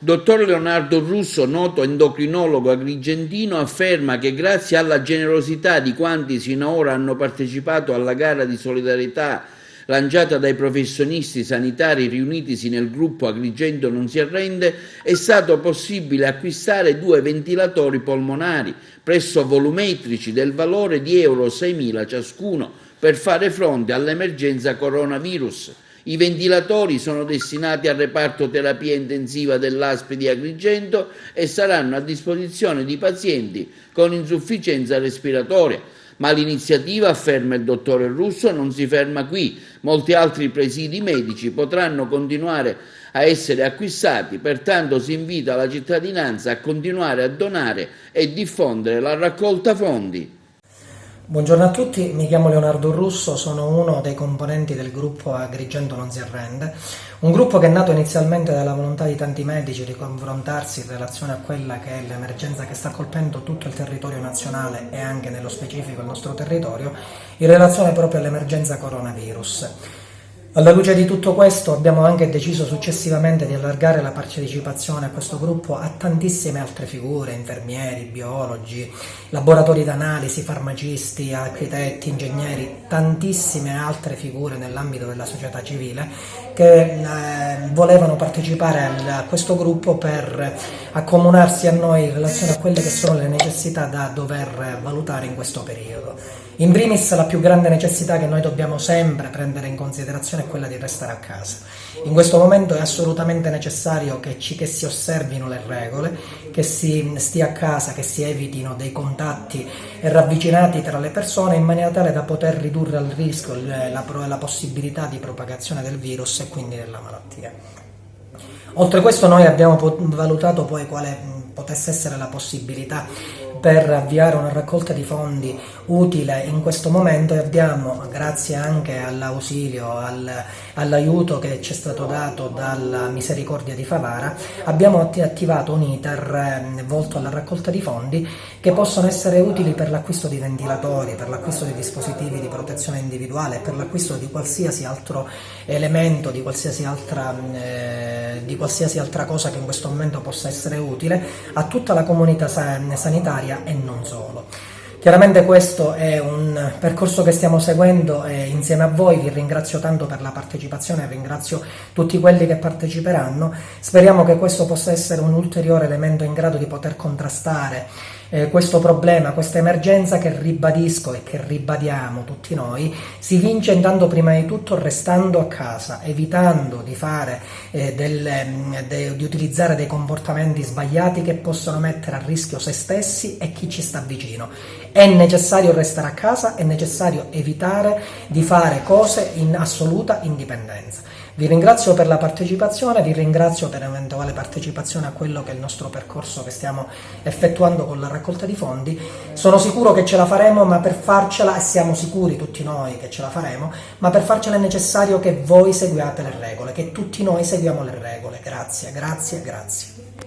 Dottor Leonardo Russo, noto endocrinologo agrigentino, afferma che grazie alla generosità di quanti sino ad ora hanno partecipato alla gara di solidarietà lanciata dai professionisti sanitari riunitisi nel gruppo Agrigento non si arrende, è stato possibile acquistare 2 ventilatori polmonari presso volumetrici del valore di euro 6.000 ciascuno per fare fronte all'emergenza coronavirus. I ventilatori sono destinati al reparto terapia intensiva dell'ASP di Agrigento e saranno a disposizione di pazienti con insufficienza respiratoria. Ma l'iniziativa, afferma il dottore Russo, non si ferma qui. Molti altri presidi medici potranno continuare a essere acquistati, pertanto si invita la cittadinanza a continuare a donare e diffondere la raccolta fondi. Buongiorno a tutti, mi chiamo Leonardo Russo, sono uno dei componenti del gruppo Agrigento non si arrende, un gruppo che è nato inizialmente dalla volontà di tanti medici di confrontarsi in relazione a quella che è l'emergenza che sta colpendo tutto il territorio nazionale e anche nello specifico il nostro territorio, in relazione proprio all'emergenza coronavirus. Alla luce di tutto questo abbiamo anche deciso successivamente di allargare la partecipazione a questo gruppo a tantissime altre figure, infermieri, biologi, laboratori d'analisi, farmacisti, architetti, ingegneri, tantissime altre figure nell'ambito della società civile che volevano partecipare a questo gruppo per accomunarsi a noi in relazione a quelle che sono le necessità da dover valutare in questo periodo. In primis la più grande necessità che noi dobbiamo sempre prendere in considerazione è quella di restare a casa. In questo momento è assolutamente necessario che si osservino le regole, che si stia a casa, che si evitino dei contatti ravvicinati tra le persone in maniera tale da poter ridurre al rischio la possibilità di propagazione del virus e quindi della malattia. Oltre a questo noi abbiamo valutato poi quale potesse essere la possibilità per avviare una raccolta di fondi utile in questo momento e abbiamo, grazie anche all'ausilio, all'aiuto che ci è stato dato dalla Misericordia di Favara, abbiamo attivato un iter volto alla raccolta di fondi che possono essere utili per l'acquisto di ventilatori, per l'acquisto di dispositivi di protezione individuale, per l'acquisto di qualsiasi altro elemento, di qualsiasi altra cosa che in questo momento possa essere utile a tutta la comunità sanitaria e non solo. Chiaramente questo è un percorso che stiamo seguendo e insieme a voi vi ringrazio tanto per la partecipazione, ringrazio tutti quelli che parteciperanno, speriamo che questo possa essere un ulteriore elemento in grado di poter contrastare questo problema, questa emergenza che ribadisco e che ribadiamo tutti noi, si vince intanto prima di tutto restando a casa, evitando di di utilizzare dei comportamenti sbagliati che possono mettere a rischio se stessi e chi ci sta vicino. È necessario restare a casa, è necessario evitare di fare cose in assoluta indipendenza. Vi ringrazio per la partecipazione, vi ringrazio per l'eventuale partecipazione a quello che è il nostro percorso che stiamo effettuando con la raccolta di fondi. Sono sicuro che ce la faremo, ma per farcela, e siamo sicuri tutti noi che ce la faremo, ma per farcela è necessario che voi seguiate le regole, che tutti noi seguiamo le regole. Grazie, grazie, grazie.